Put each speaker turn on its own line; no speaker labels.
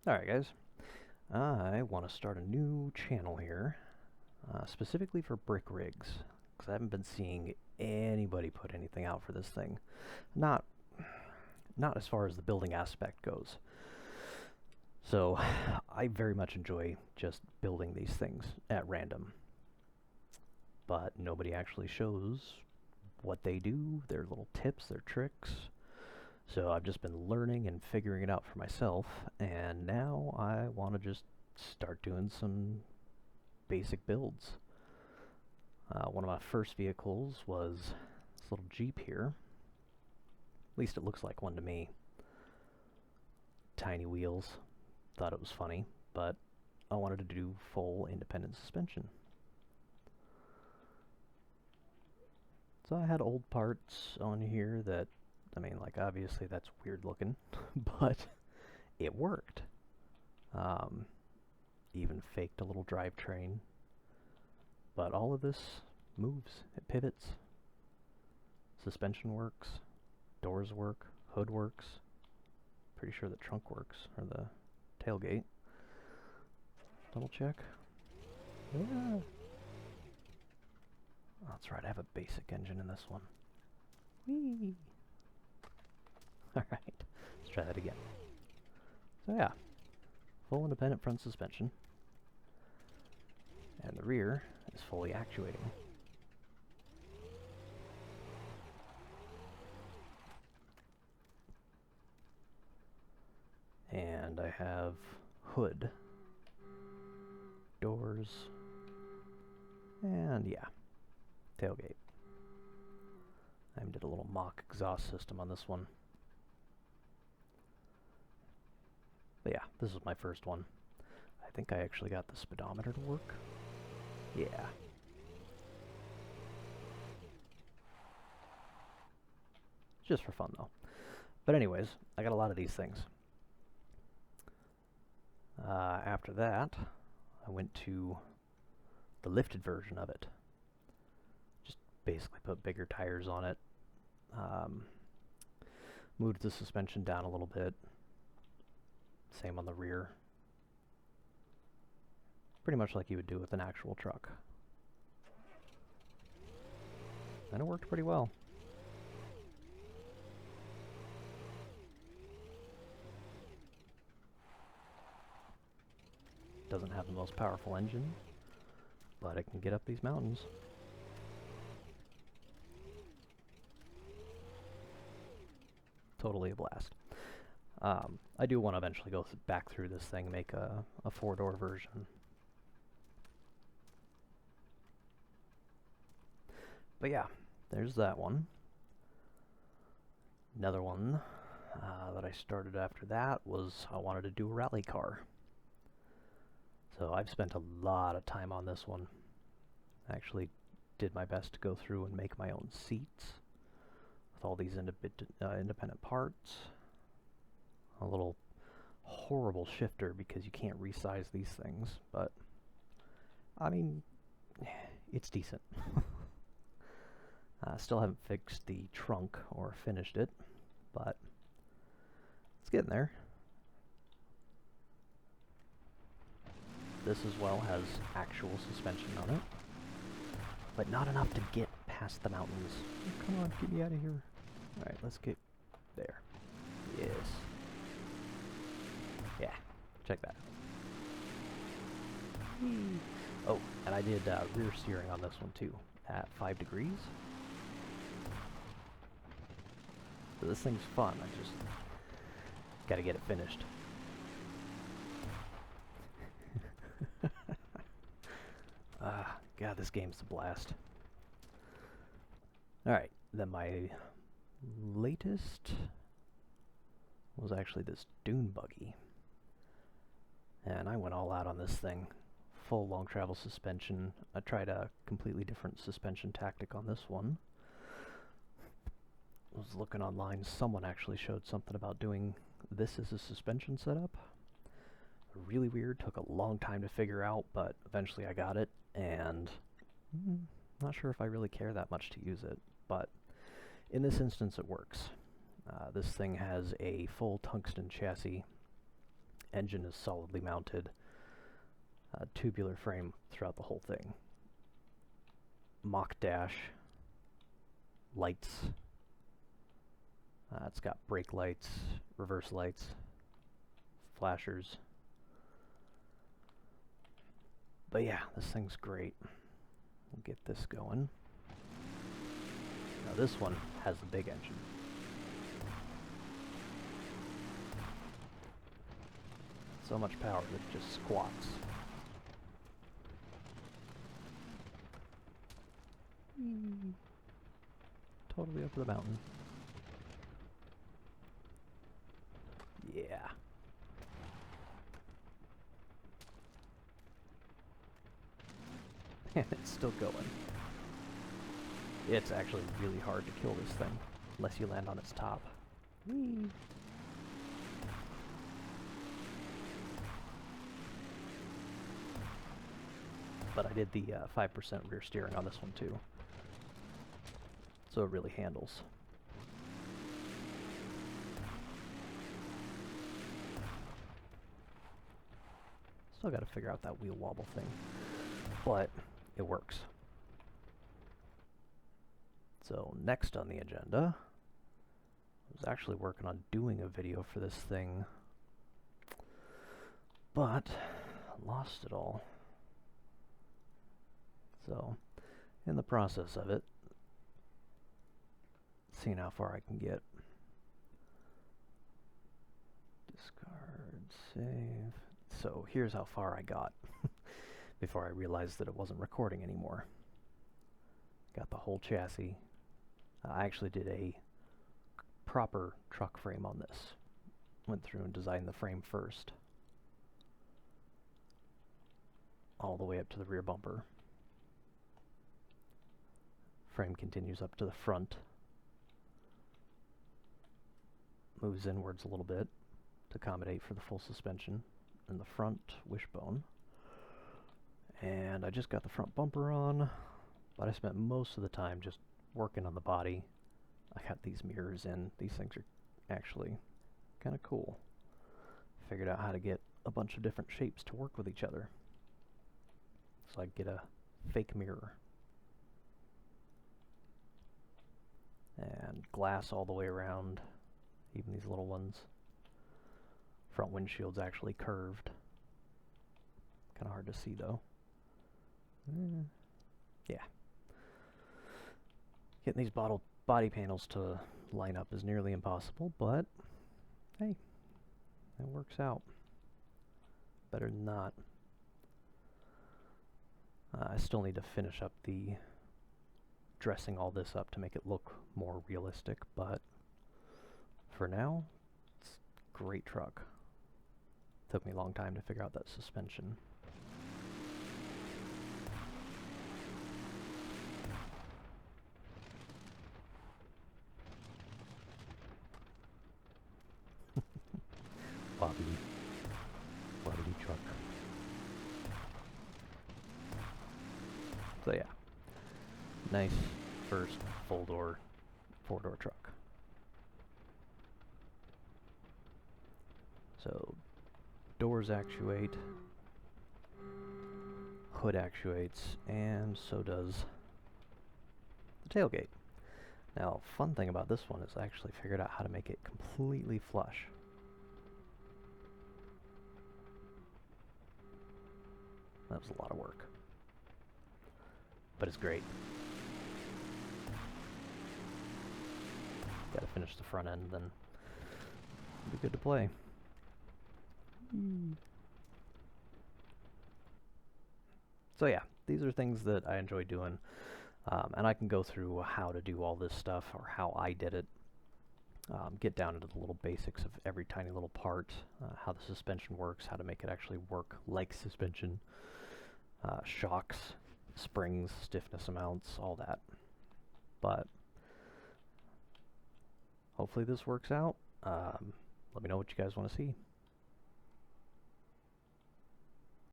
Alright guys, I want to start a new channel here, specifically for BrickRigs, because I haven't been seeing anybody put anything out for this thing. Not as far as the building aspect goes. So, I very much enjoy just building these things at random. But nobody actually shows what they do, their little tips, their tricks. So I've just been learning and figuring it out for myself, and now I want to just start doing some basic builds. One of my first vehicles was this little Jeep here. At least it looks like one to me. Tiny wheels. Thought it was funny, but I wanted to do full independent suspension. So I had old parts on here that, I mean, like, obviously that's weird looking, but it worked. Even faked a little drivetrain. But all of this moves. It pivots. Suspension works. Doors work. Hood works. Pretty sure the trunk works, or the tailgate. Double check. Yeah. Oh, that's right, I have a basic engine in this one. Whee! Alright, let's try that again. So yeah, full independent front suspension. And the rear is fully actuating. And I have hood, doors, and yeah, tailgate. I even did a little mock exhaust system on this one. But yeah, this is my first one. I think I actually got the speedometer to work. Yeah. Just for fun though. But anyways, I got a lot of these things. After that, I went to the lifted version of it. Just basically put bigger tires on it. Moved the suspension down a little bit. Same on the rear. Pretty much like you would do with an actual truck. And it worked pretty well. Doesn't have the most powerful engine, but it can get up these mountains. Totally a blast. I do want to eventually go back through this thing, make a four-door version. But yeah, there's that one. Another one that I started after that was I wanted to do a rally car. So I've spent a lot of time on this one. I actually did my best to go through and make my own seats with all these independent parts. A little horrible shifter because you can't resize these things, but I mean, it's decent. Still haven't fixed the trunk or finished it, but it's getting there. This as well has actual suspension on it, but not enough to get past the mountains. Oh, come on, get me out of here. Alright, let's get there. Yes. Yeah, check that. Whee. Oh, and I did rear steering on this one too, at 5 degrees. So this thing's fun, I just gotta get it finished. God, this game's a blast. Alright, then my latest was actually this dune buggy. And I went all out on this thing. Full long travel suspension. I tried a completely different suspension tactic on this one. I was looking online, someone actually showed something about doing this as a suspension setup. Really weird, took a long time to figure out, but eventually I got it, and not sure if I really care that much to use it, but in this instance it works. This thing has a full tungsten chassis, engine is solidly mounted, tubular frame throughout the whole thing. Mock dash, lights. It's got brake lights, reverse lights, flashers. But yeah, this thing's great. We'll get this going. Now this one has the big engine. So much power that it just squats. Totally up the mountain. Yeah. And it's still going. It's actually really hard to kill this thing, unless you land on its top. Whee! But I did the 5% rear steering on this one too, so it really handles. Still got to figure out that wheel wobble thing, but it works. So next on the agenda, I was actually working on doing a video for this thing, but I lost it all. So, in the process of it, seeing how far I can get. Discard, save. So here's how far I got before I realized that it wasn't recording anymore. Got the whole chassis. I actually did a proper truck frame on this. Went through and designed the frame first, all the way up to the rear bumper. Frame continues up to the front, moves inwards a little bit to accommodate for the full suspension in the front wishbone. And I just got the front bumper on, but I spent most of the time just working on the body. I got these mirrors in. These things are actually kind of cool. Figured out how to get a bunch of different shapes to work with each other. So I get a fake mirror. And glass all the way around, even these little ones. Front windshield's actually curved. Kind of hard to see though. Yeah. Getting these body panels to line up is nearly impossible, but hey, it works out. Better than not. I still need to finish up dressing all this up to make it look more realistic, but for now, it's a great truck. Took me a long time to figure out that suspension. Wobbly truck. So yeah, nice first full-door, four-door truck. So doors actuate, hood actuates, and so does the tailgate. Now, fun thing about this one is I actually figured out how to make it completely flush. That was a lot of work, but it's great. Gotta finish the front end, then it'll be good to play. So yeah, these are things that I enjoy doing, and I can go through how to do all this stuff, or how I did it, get down into the little basics of every tiny little part, how the suspension works, how to make it actually work like suspension, shocks, springs, stiffness amounts, all that. But hopefully this works out. Let me know what you guys want to see.